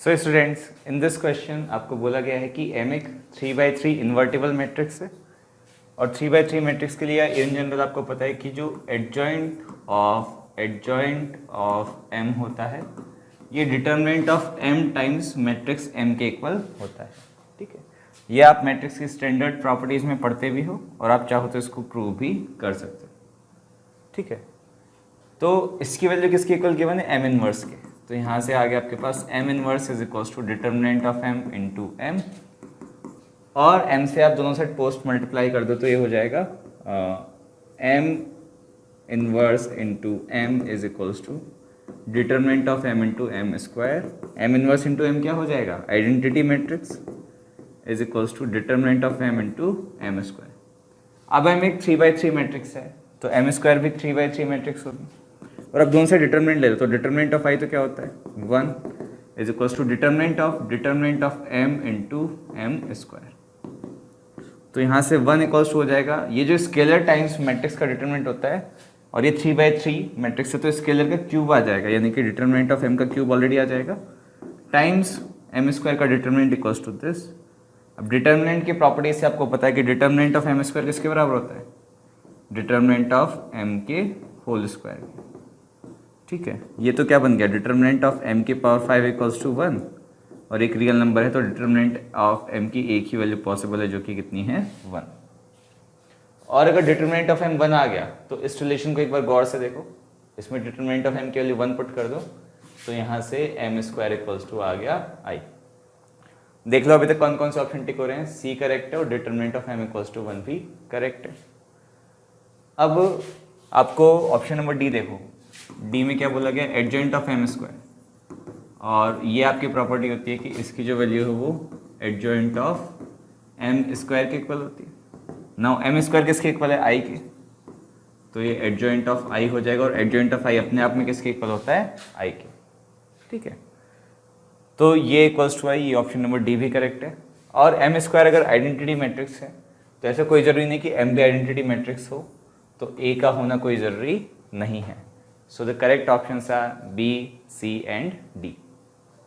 So students, in this question आपको बोला गया है कि M एक 3x3 इन्वर्टिबल मैट्रिक्स है और 3x3 मैट्रिक्स के लिए इन जनरल आपको पता है कि जो एडजॉइंट ऑफ M होता है ये determinant of M times matrix M के इक्वल होता है। ठीक है, ये आप मैट्रिक्स की स्टैंडर्ड प्रॉपर्टीज में पढ़ते भी हो और आप चाहो तो इसको प्रूव भी कर सकते हो। ठीक है, तो इसकी वैल्यू किसके इक्वल गिवन है? M इनवर्स के। तो यहाँ से आगे आपके पास M inverse is equals to determinant of M into M, और M से आप दोनों साइड पोस्ट मल्टीप्लाई कर दो तो ये हो जाएगा M inverse into M is equals to determinant of M into M square. M inverse into M क्या हो जाएगा? Identity matrix is equals to determinant of M into M square. अब M एक 3x3 मैट्रिक्स है तो M square भी 3x3 matrix होगी, और अब दोनों से डिटर्मिनेंट ले लो तो डिटर्मिनेंट ऑफ I तो क्या होता है? 1 is equals to determinant of M into M square. तो यहाँ से 1 इक्वल्स टू हो जाएगा, ये जो स्केलर टाइम्स मैट्रिक्स का डिटर्मिनेंट होता है और ये 3x3 मैट्रिक्स है तो स्केलर का क्यूब आ जाएगा, यानी कि डिटर्मिनेंट ऑफ M का क्यूब ऑलरेडी आ जाएगा टाइम्स M स्क्वायर का डिटर्मिनेंट इक्वल्स टू दिस। अब डिटर्मिनेंट की प्रॉपर्टी से आपको पता है कि डिटर्मिनेंट ऑफ M स्क्वायर किसके बराबर होता है? डिटर्मिनेंट ऑफ M के होल स्क्वायर के। ठीक है, ये तो क्या बन गया? डिटर्मिनेंट ऑफ M की पावर 5 इक्वल्स टू 1, और एक रियल नंबर है तो डिटर्मिनेंट ऑफ M की एक ही वैल्यू पॉसिबल है जो कि कितनी है? 1। और अगर डिटर्मिनेंट ऑफ M 1 आ गया तो इस रिलेशन को एक बार गौर से देखो, इसमें डिटर्मिनेंट ऑफ M की वैल्यू 1 पुट कर दो तो यहाँ से M स्क्वायर इक्वल्स टू आ गया I। देख लो अभी तक कौन कौन से ऑप्शन टिक हो रहे हैं। C करेक्ट है और determinant of M equals to 1 भी करेक्ट है। अब आपको ऑप्शन नंबर डी देखो, डी में क्या बोला गया? एडजॉइंट ऑफ M स्क्वायर, और ये आपकी प्रॉपर्टी होती है कि इसकी जो वैल्यू है वो एडजॉइंट ऑफ M स्क्वायर के इक्वल होती है। नाउ M स्क्वायर किसके इक्वल है? I के, तो ये एडजॉइंट ऑफ I हो जाएगा, और एडजॉइंट ऑफ I अपने आप में किसके इक्वल होता है? I के। ठीक है, तो ये इक्वल्स टू I, ये ऑप्शन नंबर डी भी करेक्ट है। और M स्क्वायर अगर आइडेंटिटी मैट्रिक्स है तो ऐसा कोई ज़रूरी नहीं कि M भी आइडेंटिटी मैट्रिक्स हो, तो A का होना कोई ज़रूरी नहीं है। So the correct options are B, C and D।